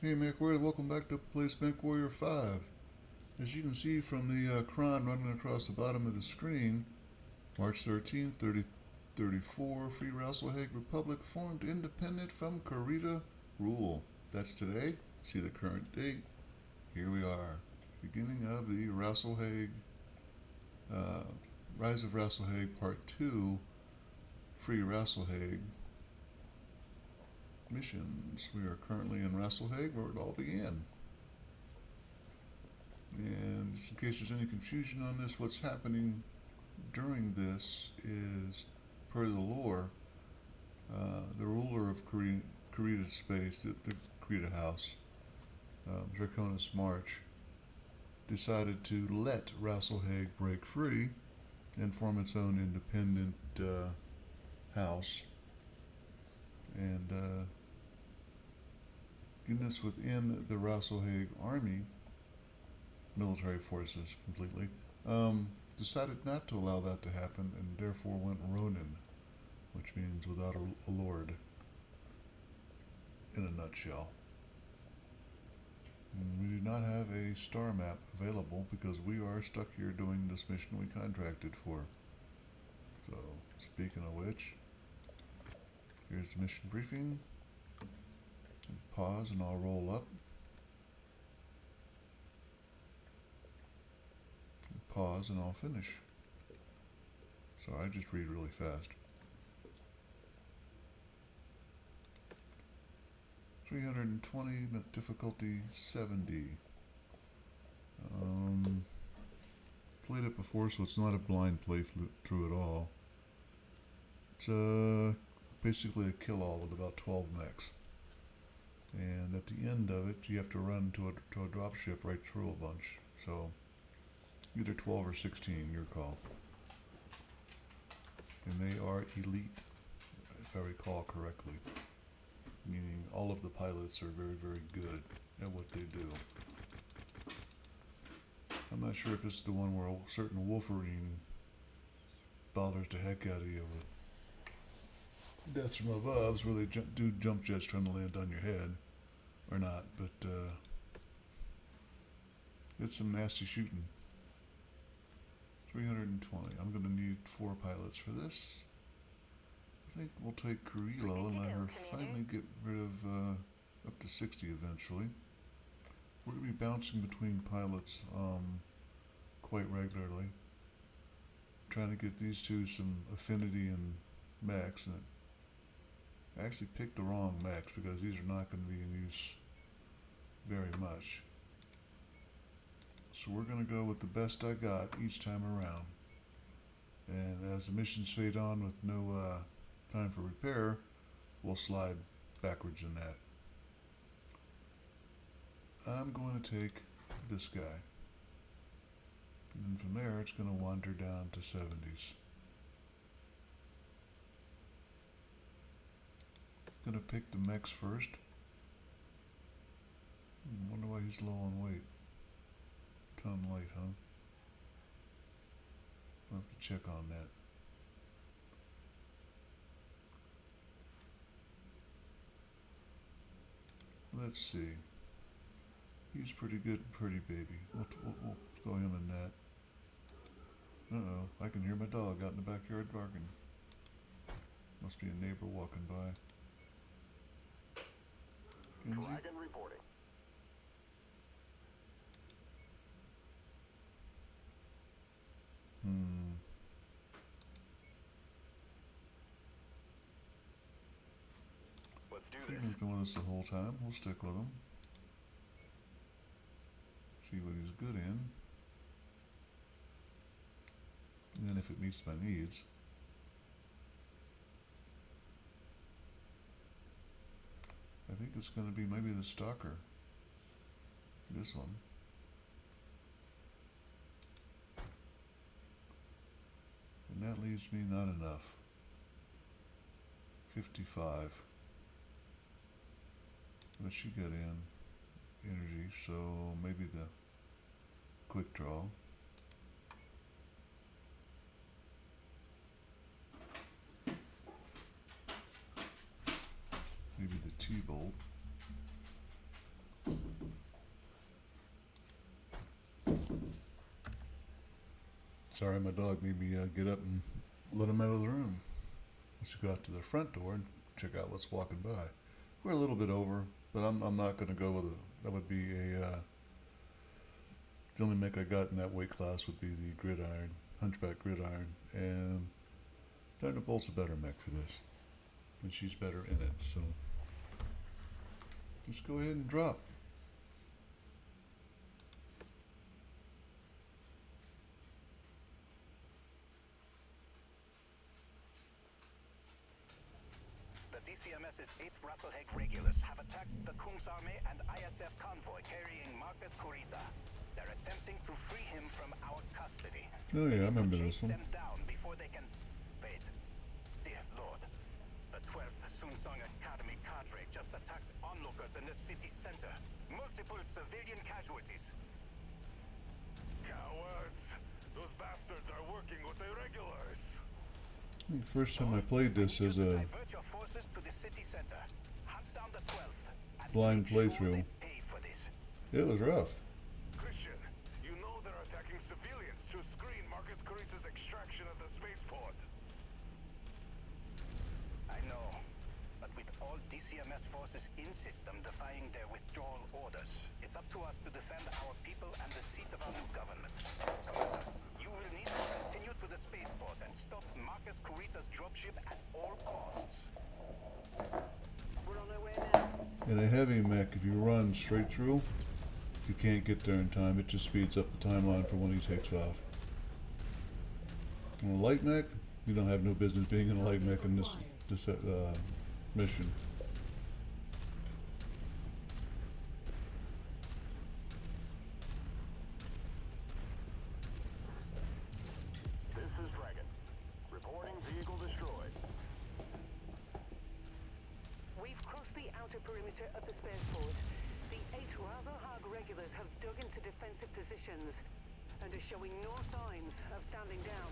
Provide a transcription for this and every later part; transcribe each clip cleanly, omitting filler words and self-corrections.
Hey MechWarrior, welcome back to Place MechWarrior 5. As you can see from the cron running across the bottom of the screen, March 13th, 3034, Free Rasalhague Republic formed independent from Karita rule. That's today. See the current date. Here we are. Beginning of the Rasalhague, Rise of Rasalhague Part 2, Free Rasalhague missions. We are currently in Rasalhague where it all began. And just in case there's any confusion on this, what's happening during this is, per the lore, the ruler of Karita Space, the Karita House, Draconis March, decided to let Rasalhague break free and form its own independent house. And goodness, within the Rasalhague army, military forces completely, decided not to allow that to happen and therefore went Ronin, which means without a lord, in a nutshell. And we do not have a star map available because we are stuck here doing this mission we contracted for. So, speaking of which, here's the mission briefing. Pause and I'll roll up. Pause and I'll finish. So I just read really fast. 320, difficulty 70. Played it before, so it's not a blind playthrough at all. It's basically a kill-all with about 12 mechs. And at the end of it, you have to run to a dropship right through a bunch. So either 12 or 16, your call. And they are elite, if I recall correctly. Meaning all of the pilots are very, very good at what they do. I'm not sure if it's the one where a certain Wolverine bothers the heck out of you with deaths from aboves, where they do jump jets trying to land on your head, or not, but it's some nasty shooting. 320. I'm going to need 4 pilots for this. I think we'll take Carrillo and let her finally get rid of up to 60 eventually. We're going to be bouncing between pilots quite regularly. Trying to get these two some affinity and mechs. And I actually picked the wrong mechs because these are not going to be in use very much. So we're going to go with the best I got each time around. And as the missions fade on with no time for repair, we'll slide backwards in that. I'm going to take this guy. And then from there, it's going to wander down to 70s. Going to pick the mechs first. Wonder why he's low on weight. Ton light, huh? I'll have to check on that. Let's see. He's pretty good, pretty baby. We'll throw him in that. Uh-oh, I can hear my dog out in the backyard barking. Must be a neighbor walking by. Dragon reporting. Let's do this. He's been with us the whole time. We'll stick with him. See what he's good in. And then if it meets my needs. I think it's going to be maybe the stalker. This one. And that leaves me not enough. 55. What she got in? Energy, so maybe the quick draw. Maybe the T-bolt. Sorry, my dog made me get up and let him out of the room. Let's go out to the front door and check out what's walking by. We're a little bit over, but I'm not going to go with a. That would be a. The only mech I got in that weight class would be the Gridiron, Hunchback Gridiron, and Thunderbolt's a better mech for this, and she's better in it. So let's go ahead and drop. The DCMS's 8th Rasalhague regulars have attacked the Kung's army and ISF convoy carrying Marcus Kurita. They're attempting to free him from our custody. Oh yeah, I remember this one. Chase them down before they can... Wait. Dear Lord. The 12th Sunsong Academy cadre just attacked onlookers in the city center. Multiple civilian casualties. Cowards! Those bastards are working with the regulars. I think the first time I played this as a Divert your forces to the city center. Hunt down the 12th. And blind make sure playthrough. they pay for this. It was rough. Christian, you know they're attacking civilians to screen Marcus Kurita's extraction of the spaceport. I know, but with all DCMS forces in system defying their withdrawal orders, it's up to us to defend our people and the seat of our new government. Commander, you will need to continue to the spaceport and stop Marcus Kurita's dropship at all costs. We're on our way now. In a heavy mech, if you run straight through, you can't get there in time. It just speeds up the timeline for when he takes off. In a light mech, you don't have no business being in a light mech in this mission. This is Dragon. Reporting vehicle destroyed. We've crossed the outer perimeter of the spaceport. The 8 Rasalhague regulars have dug into defensive positions and are showing no signs of standing down.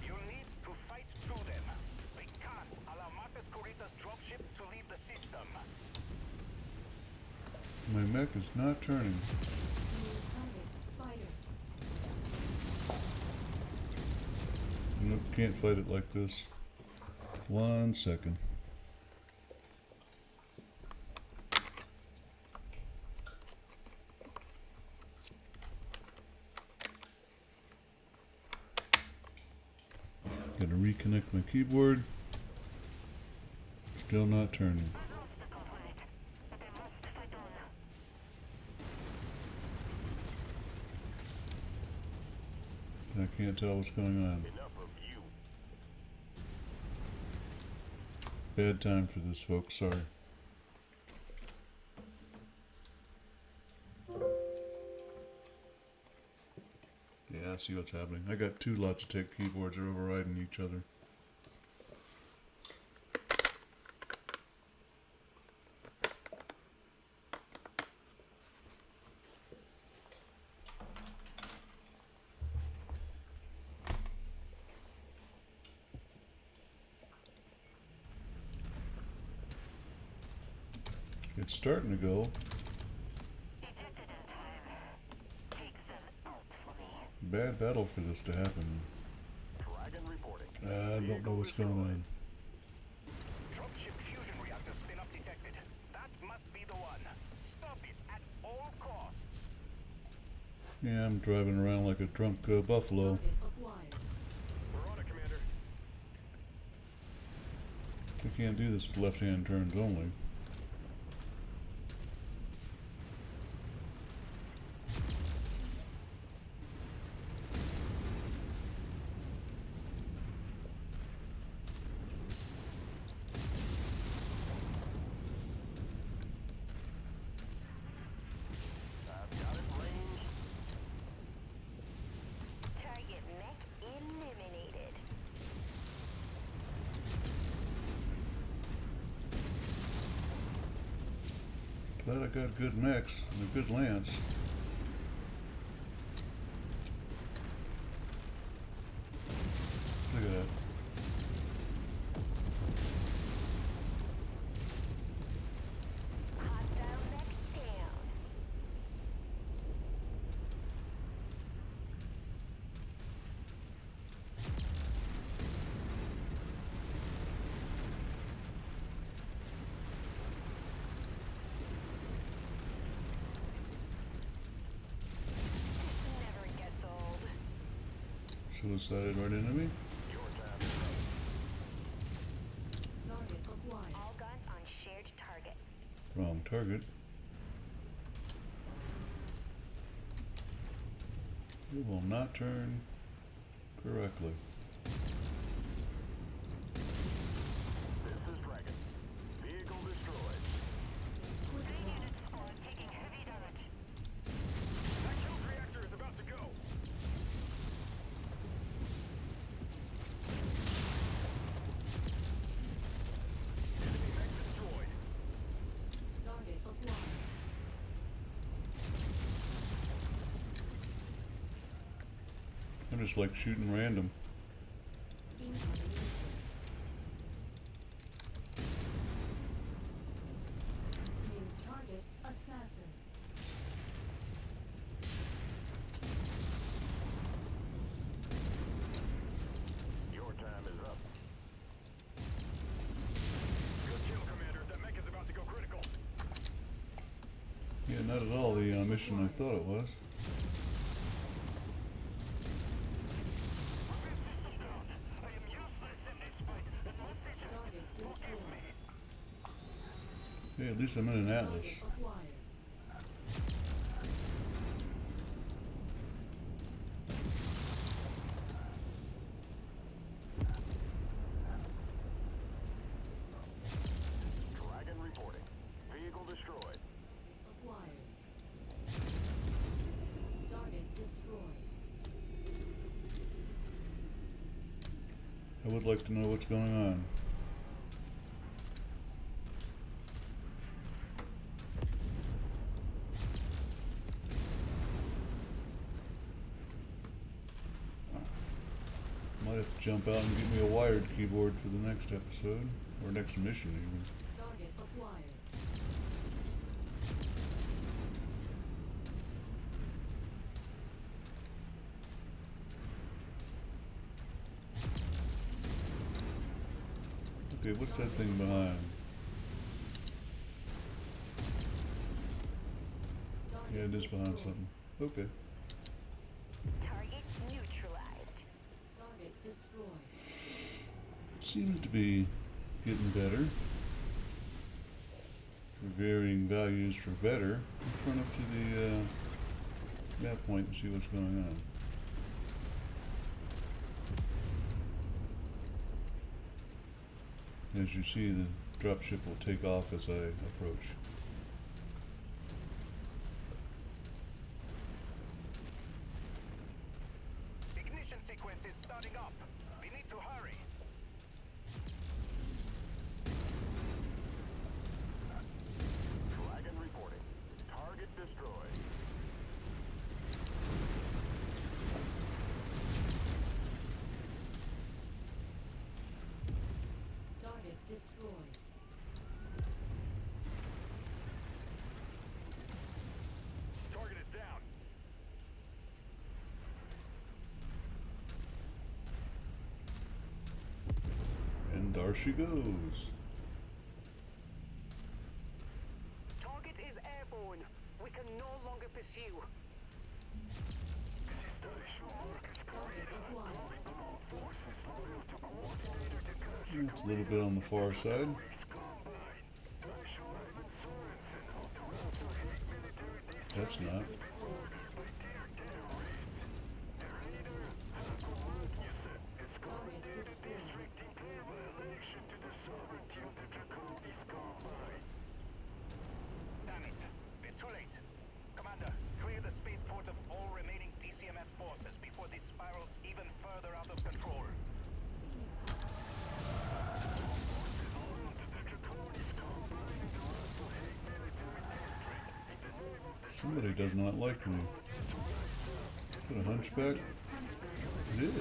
You need to fight through them. We can't allow Marcus Kurita's dropship to leave the system. My mech is not turning. Nope, can't fight it like this. 1 second. Gotta reconnect my keyboard. Still not turning. I can't tell what's going on. Enough of you. Bad time for this, folks. Sorry. Yeah, I see what's happening. I got 2 Logitech keyboards that are overriding each other. It's starting to go. Bad battle for this to happen. Dragon reporting. I don't know what's going on. Dropship fusion reactor spin-up detected. That must be the one. Stop it at all costs. Yeah, I'm driving around like a drunk buffalo. We're on it, Commander. I can't do this with left-hand turns only. I've got it ranged. Target mech eliminated. Glad I got good mechs and a good lance. Look at that. Hostile mech down. Suicided right into me. Target acquired. All guns on shared target. Wrong target. It will not turn correctly. This is Dragon. Vehicle destroyed. Taking heavy damage. That kills reactor is about to go. Enemy mech destroyed. Target acquired. I'm just like shooting random. Incoming missile. New target assassin. Your time is up. Good kill, Commander. That mech is about to go critical. Yeah, not at all the mission I thought it was. Target destroyed. Hey, at least I'm in an Atlas. Target acquired. Dragon reporting. Vehicle destroyed. Acquired. Target destroyed. I would like to know what's going on. Might have to jump out and get me a wired keyboard for the next episode, or next mission even. Target acquired. Okay, what's that thing behind? Target Yeah, it is behind destroyed. something. Okay. Target neutralized. Target destroyed. Seems to be getting better. Varying values for better. Let's run up to the map point and see what's going on. As you see, the dropship will take off as I approach. Ignition sequence is starting up. We need to hurry. Dragon reporting. Target destroyed. Target destroyed. Target is down. And there she goes. Target is airborne. We can no longer pursue. Target acquired. It's a little bit on the far side. That's not. Destroyed. Target destroyed. Damn it. We're too late. Commander, clear the spaceport of all remaining DCMS forces before this spirals even further out of control. Phoenix Hut. Somebody does not like me. Is it a hunchback? It is.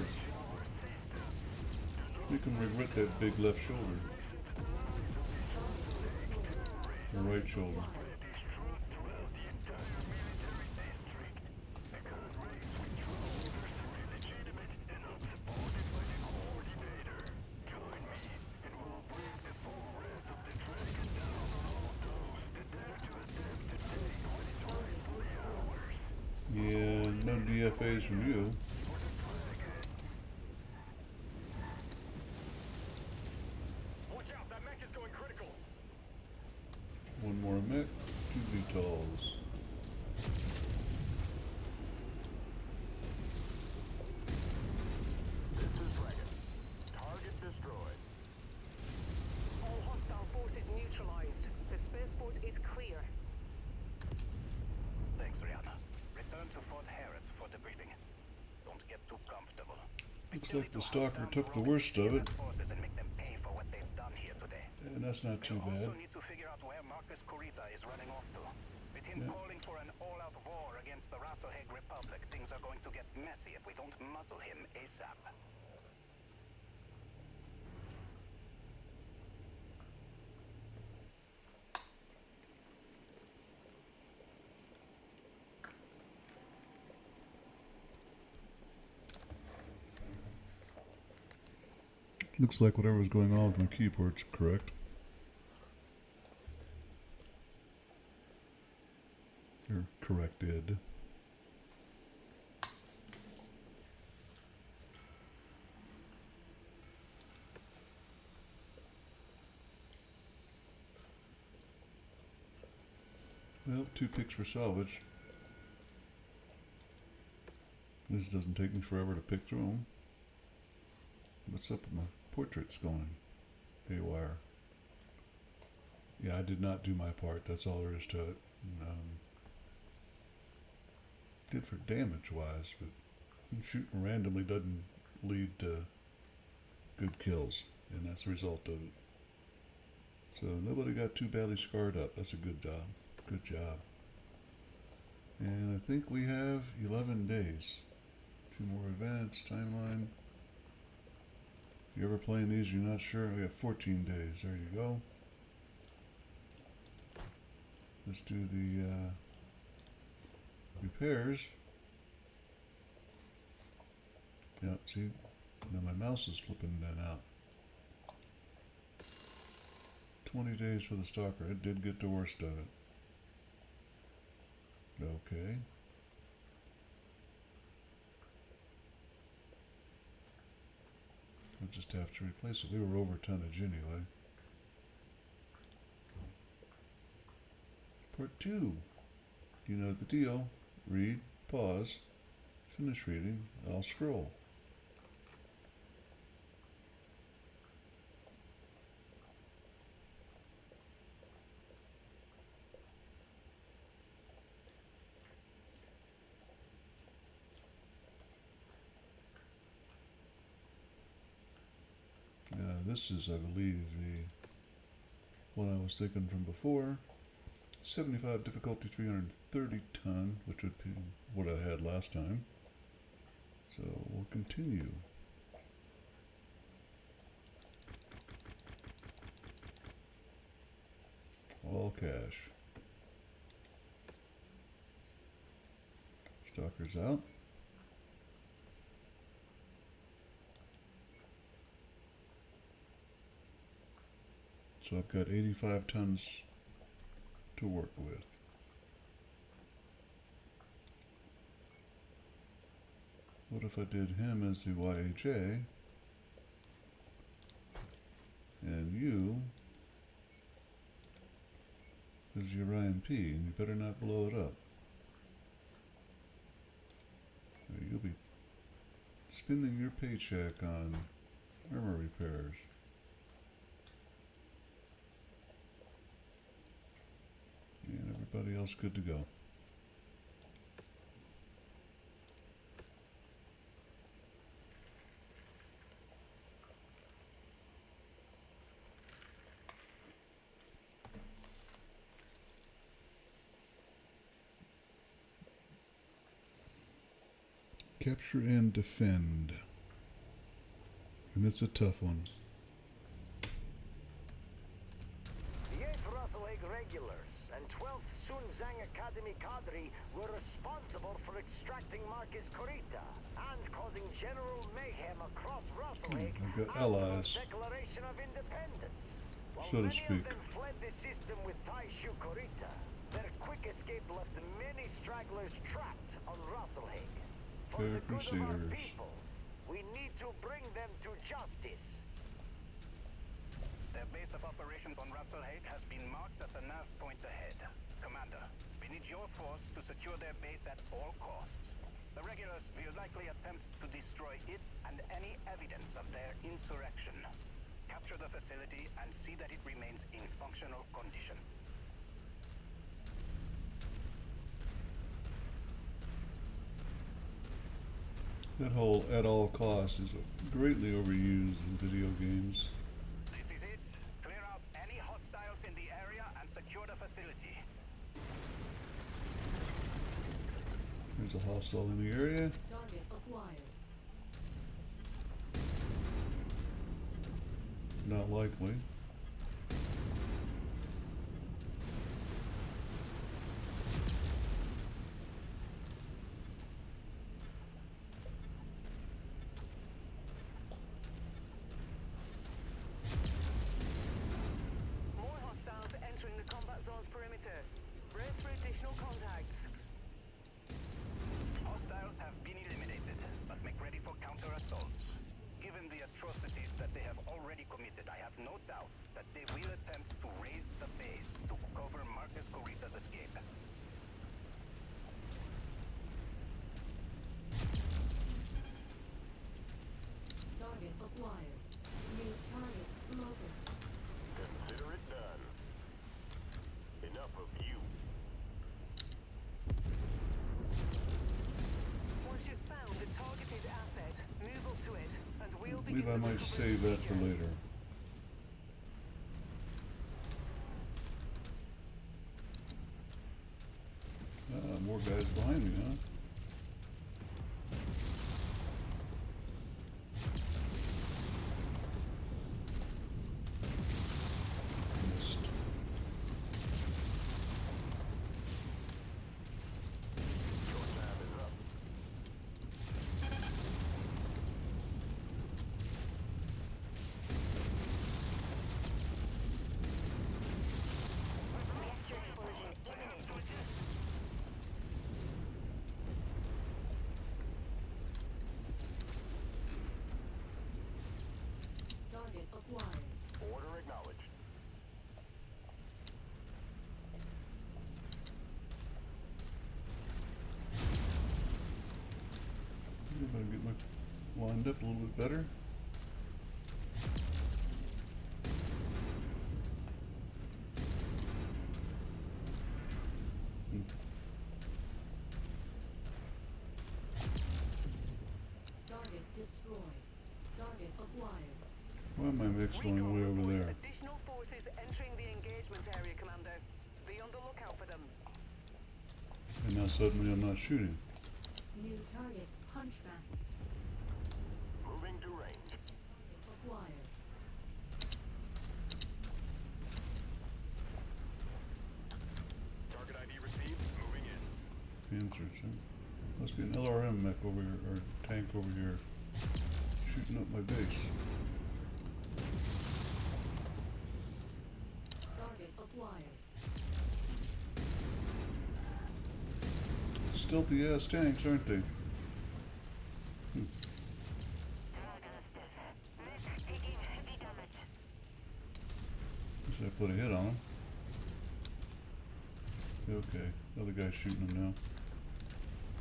Let's make him regret that big left shoulder. Or right shoulder. Yeah, no DFAs from you. One more mech, 2 VTOLs. This is Dragon. Target destroyed. All hostile forces neutralized. The spaceport is clear. Thanks, Rihanna. Return to Fort Harrod for debriefing. Don't get too comfortable. We Looks still like need the to hunt stalker down took the rogue worst of it. DCMS forces and make them pay for what they've done here today. And that's not too We'll bad. also need to figure out where Marcus Kurita is running off to. With him Yeah. calling for an all-out war against the Rasalhague Republic, things are going to get messy if we don't muzzle him ASAP. Looks like whatever was going on with my keyboard's correct. Or corrected. Well, 2 picks for salvage. This doesn't take me forever to pick through them. What's up with my portraits going haywire? Yeah, I did not do my part. That's all there is to it. Good for damage wise, but shooting randomly doesn't lead to good kills, and that's the result of it. So nobody got too badly scarred up. That's a good job. Good job. And I think we have 11 days. 2 more events, timeline. If you're ever playing these, you're not sure. We have 14 days. There you go. Let's do the repairs. Yeah, see? Now my mouse is flipping that out. 20 days for the stalker. It did get the worst of it. Okay. We'll just have to replace it. We were over tonnage anyway. Part 2. You know the deal. Read, pause, finish reading, I'll scroll. This is, I believe, the one I was thinking from before. 75 difficulty, 330 ton, which would be what I had last time. So we'll continue. All cash. Stalker's out. So I've got 85 tons to work with. What if I did him as the YHA and you as your IMP, and you better not blow it up. You'll be spending your paycheck on armor repairs. And everybody else good to go. Capture and defend. And it's a tough one. The 8th Rasalhague Regulars and 12th Sunzang Academy cadre were responsible for extracting Marcus Kurita and causing general mayhem across Rasalhague I've got after allies, the Declaration of Independence. While so to many speak. of them fled the system with Taishu Kurita, their quick escape left many stragglers trapped on Rasalhague. For Fair the good of our Crusaders. people, we need to bring them to justice. Their base of operations on Rasalhague has been marked at the nav point ahead. need your force to secure their base at all costs. The regulars will likely attempt to destroy it and any evidence of their insurrection. Capture the facility and see that it remains in functional condition. That whole "at all cost" is greatly overused in video games. This is it. Clear out any hostiles in the area and secure the facility. There's a hostile in the area. Target acquired. Not likely. More hostiles entering the combat zone's perimeter. Brace for additional contacts. Hostiles have been eliminated, but make ready for counter-assaults. Given the atrocities that they have already committed, I have no doubt that they will attempt to raise the base to cover Marcus Corita's escape. Target acquired. New target locus. Consider it done. Enough of you. Once you've found the targeted asset, move up to it, and we'll I begin believe I the might recovery save that for procedure. later. More guys behind me, huh? Missed. Your time is up. Reactor explosion imminent. Target acquired. Order acknowledged. I'm gonna get my lined up a little bit better. Target destroyed. Target acquired. Why am my mix going way over there? Additional forces entering the engagement area, Commander. Be on the lookout for them. And now suddenly I'm not shooting. New target, Hunchback. Moving to range. Target acquired. Target ID received. Moving in. Panthers, huh? Must be an LRM mech over here, or tank over here, shooting up my base. Target acquired. Stealthy ass tanks, aren't they? Taking heavy damage. Guess I put a hit on him. Okay, other guy's shooting him now.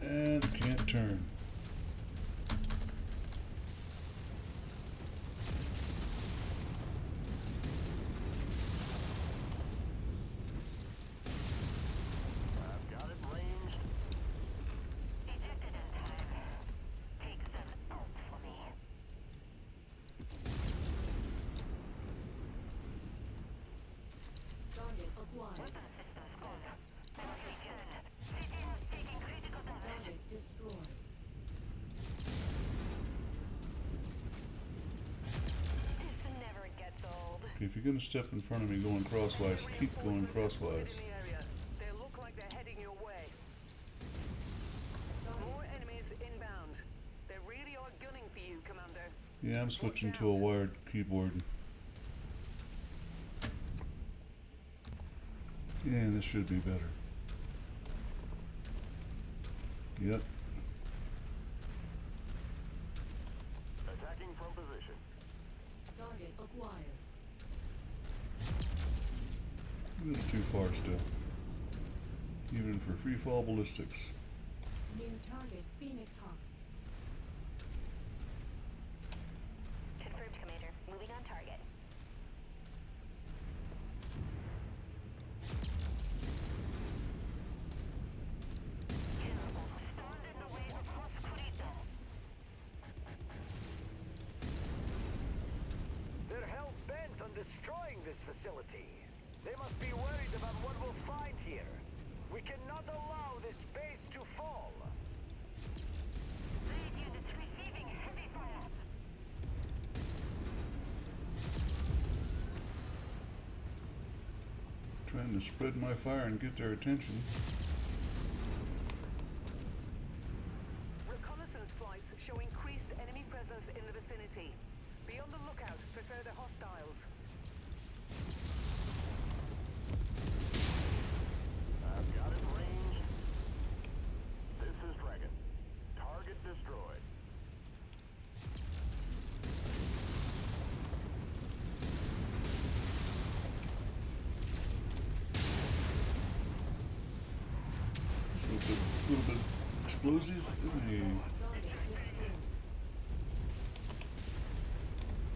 And can't turn. I've got it ranged. Ejected in time. Take them out for me. Target acquired. Weapon systems gone. Partly tuned. CTS taking critical damage. Target destroyed. This never gets old. Okay, if you're gonna step in front of me going crosswise, keep going crosswise. In the area. They look like they're heading your way. More enemies inbound. They really are gunning for you, Commander. Yeah, I'm switching to a wired keyboard. Yeah, this should be better. Yep. Attacking from position. Target acquired. A little too far still. even for free fall ballistics. New target, Phoenix Hawk. Confirmed, Commander. Moving on target. Stand in the way of Kurita. They're hell-bent on destroying this facility. They must be worried about what we'll find here. We cannot allow this base to fall. Lead units receiving heavy fire. Trying to spread my fire and get their attention. Reconnaissance flights show increased enemy presence in the vicinity. Be on the lookout for further hostiles. I've got it ranged. This is Dragon. Target destroyed. It's a little bit explosive. Hey. Target destroyed.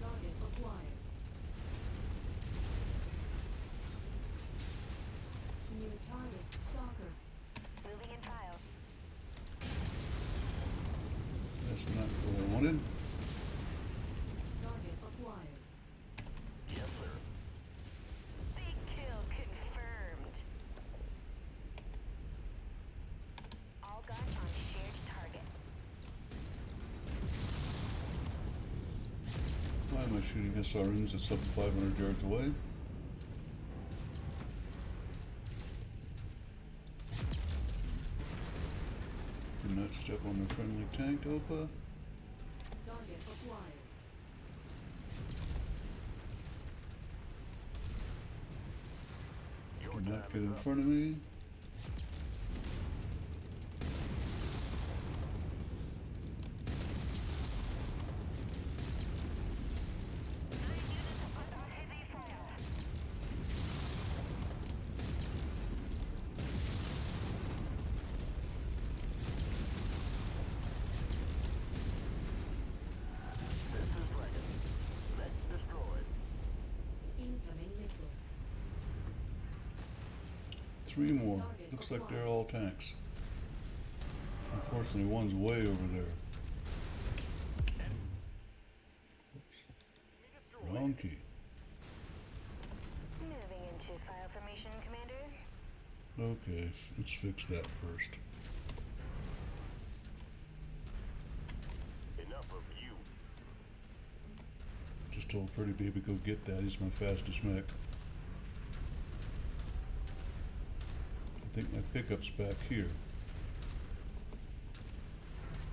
Target acquired. New target, Stalker. Moving in file. That's not what I wanted. Target acquired. Yes, sir. Big kill confirmed. All guns on shared target. Why am I shooting SRMs that's up to 500 yards away? Do not step on the friendly tank, Opa. Target acquired. Your Do time not get is in up. front of me. Heavy fire. This is Dragon. Mech destroyed. Incoming missile. 3 more. Looks like they're all tanks. Unfortunately, one's way over there. Oops. Wrong key. Moving into file formation, Commander. Okay, let's fix that first. Enough of you. Just told Pretty Baby go get that. He's my fastest mech. I think my pickup's back here.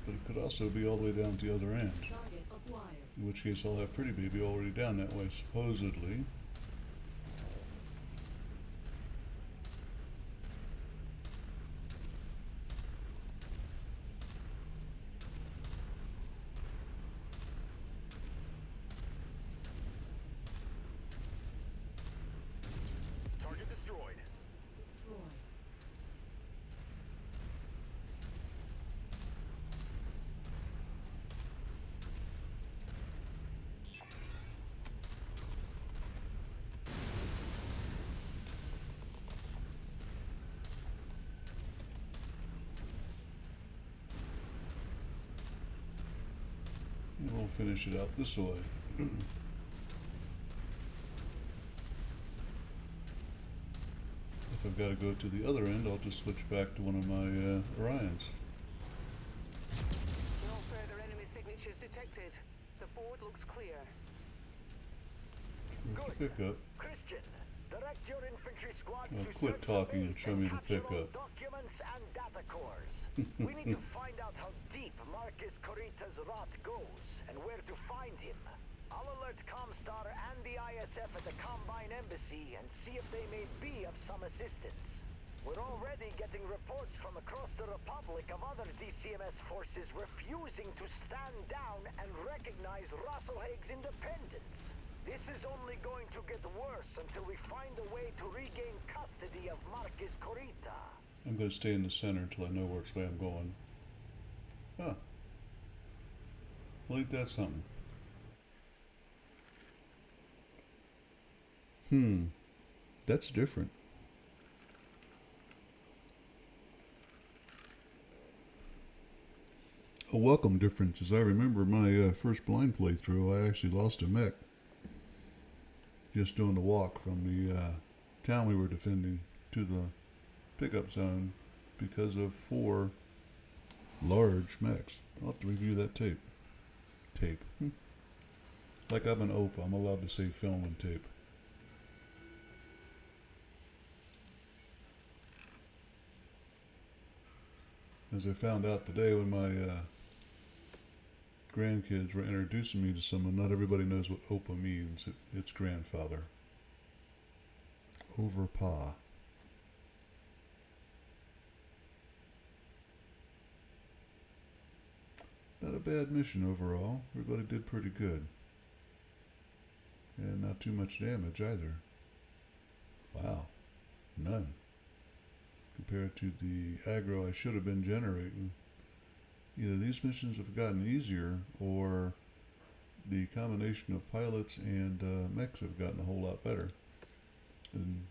But it could also be all the way down at the other end. Target acquired. In which case I'll have Pretty Baby already down that way, supposedly. Target destroyed. Destroyed. And we'll finish it out this way. If I've got to go to the other end, I'll just switch back to one of my Orions. No further enemy signatures detected. The board looks clear. Where's the Good. pickup? Christian, direct your infantry squads Now to quit search talking the and base show me the capture all pickup. documents and data cores. We need to find out how deep Marcus Corita's rot goes and where to find him. I'll alert Comstar and the ISF at the Combine Embassy and see if they may be of some assistance. We're already getting reports from across the Republic of other DCMS forces refusing to stand down and recognize Rasalhague's independence. This is only going to get worse until we find a way to regain custody of Marcus Corita. I'm going to stay in the center until I know which way I'm going. Huh. Well, ain't that something? That's different. A welcome difference, as I remember my first blind playthrough, I actually lost a mech. Just doing the walk from the town we were defending to the pickup zone because of 4 large mechs. I'll have to review that tape. Like I'm an OPA, I'm allowed to say film and tape. As I found out today when my grandkids were introducing me to someone, not everybody knows what OPA means. It's grandfather. Over pa. Not a bad mission overall. Everybody did pretty good. And not too much damage either. Wow. None. Compared to the aggro I should have been generating. Either these missions have gotten easier, or the combination of pilots and mechs have gotten a whole lot better. And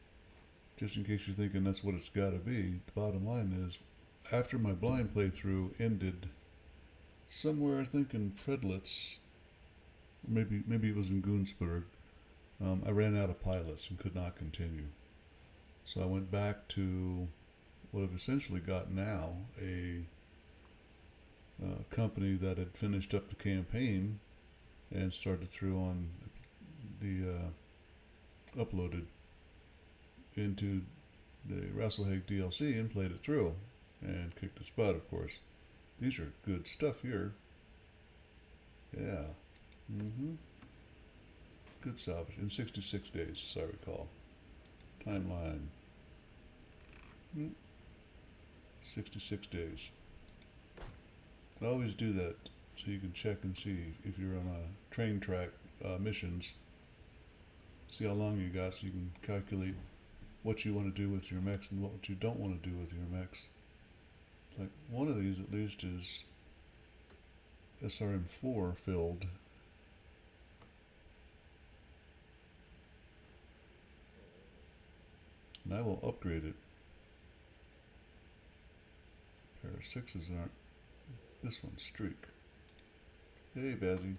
just in case you're thinking that's what it's got to be, the bottom line is, after my blind playthrough ended somewhere, I think in Fredlitz, maybe it was in Goonsburg, I ran out of pilots and could not continue. So I went back to what I've essentially got now, a company that had finished up the campaign and started through on the uploaded into the Rasalhague DLC and played it through and kicked its butt, of course. These are good stuff here. Yeah. Good salvage in 66 days, as I recall. Timeline. 66 days. I always do that so you can check and see if you're on a train track missions. See how long you got so you can calculate what you want to do with your mechs and what you don't want to do with your mechs. It's like one of these at least is SRM4 filled. And I will upgrade it. Pair of 6s aren't. This one's streak. Hey, Bazzy.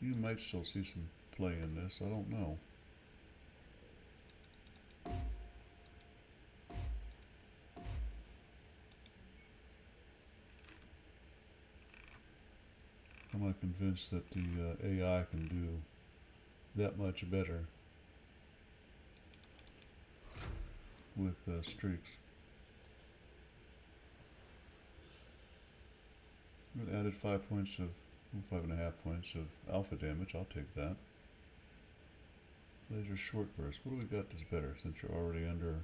You might still see some play in this. I don't know. I'm not convinced that the AI can do that much better with streaks. It added 5 points of, 5.5 points of alpha damage. I'll take that. Laser short burst. What do we got that's better since you're already under?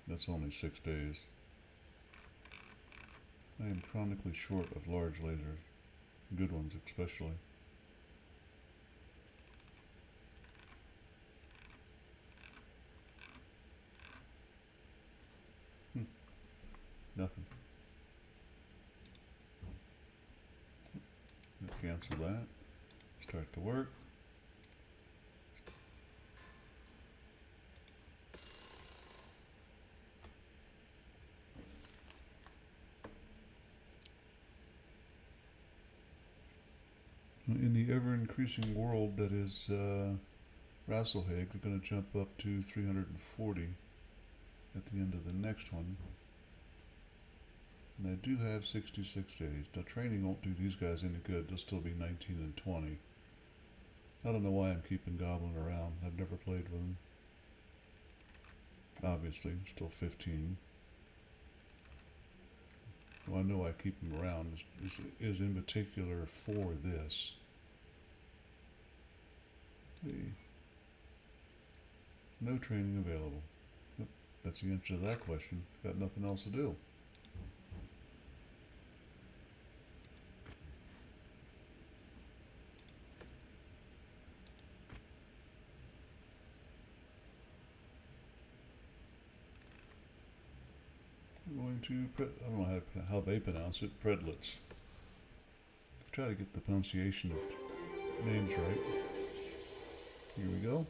That's only 6 days. I am chronically short of large lasers. Good ones especially. Nothing. Cancel that. Start the work. In the ever-increasing world that is Rasalhague, we're going to jump up to 340 at the end of the next one. And I do have 66 days. Now training won't do these guys any good. They'll still be 19 and 20. I don't know why I'm keeping Goblin around. I've never played with him. Obviously, still 15. Well, I know I keep him around is in particular for this. No training available. Yep, that's the answer to that question. Got nothing else to do. going to, I don't know how they pronounce it, Predlets. Try to get the pronunciation of names right. Here we go.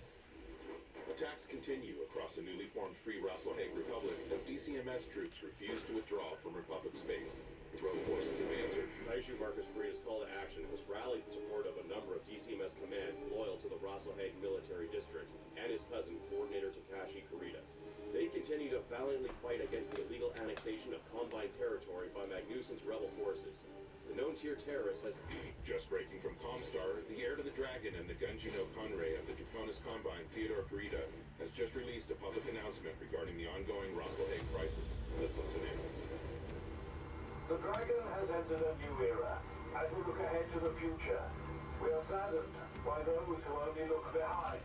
Attacks continue across the newly formed Free Rasalhague Republic as DCMS troops refuse to withdraw from Republic space. The rogue forces have answered. Taishu Marcus Korea's call to action has rallied the support of a number of DCMS commands loyal to the Rasalhague military district and his cousin, Coordinator Takashi Kurita. They continue to valiantly fight against the illegal annexation of Combine territory by Magnuson's rebel forces. The known tier terrorist has... Just breaking from Comstar, the heir to the Dragon and the Gunjino Conray of the Draconis Combine, Theodore Kurita, has just released a public announcement regarding the ongoing Rasalhague crisis. Let's listen in. The Dragon has entered a new era. As we look ahead to the future, we are saddened by those who only look behind.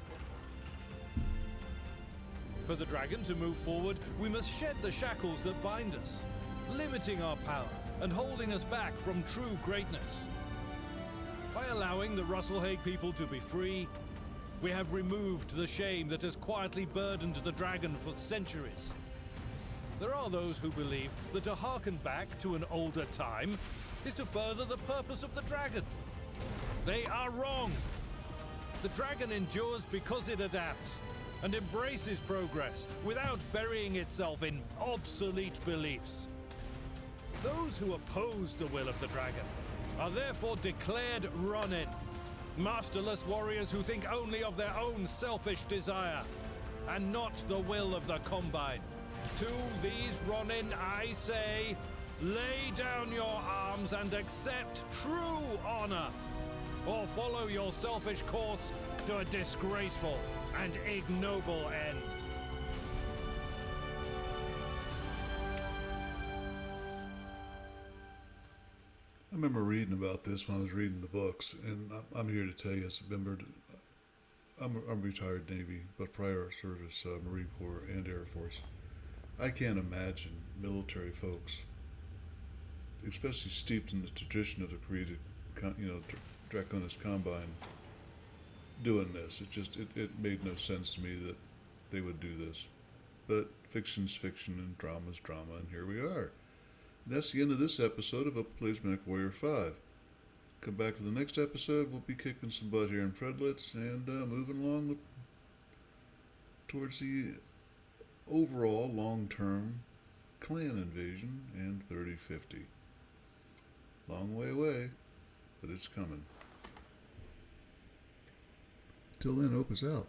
For the Dragon to move forward, we must shed the shackles that bind us, limiting our power and holding us back from true greatness. By allowing the Rasalhague people to be free, we have removed the shame that has quietly burdened the Dragon for centuries. There are those who believe that to harken back to an older time is to further the purpose of the Dragon. They are wrong. The Dragon endures because it adapts and embraces progress without burying itself in obsolete beliefs. Those who oppose the will of the Dragon are therefore declared Ronin, masterless warriors who think only of their own selfish desire and not the will of the Combine. To these Ronin I say, lay down your arms and accept true honor, or follow your selfish course to a disgraceful and ignoble end. I remember reading about this when I was reading the books, and I'm here to tell you, as a member, I'm retired Navy, but prior service, Marine Corps and Air Force. I can't imagine military folks, especially steeped in the tradition of the created, Draconis Combine, doing this. It made no sense to me that they would do this. But fiction's fiction and drama's drama, and here we are. And that's the end of this episode of Up Plays MechWarrior 5. Come back to the next episode. We'll be kicking some butt here in Fredlets and moving along towards the overall long-term clan invasion and 3050. Long way away, but it's coming. Till then, Opus out.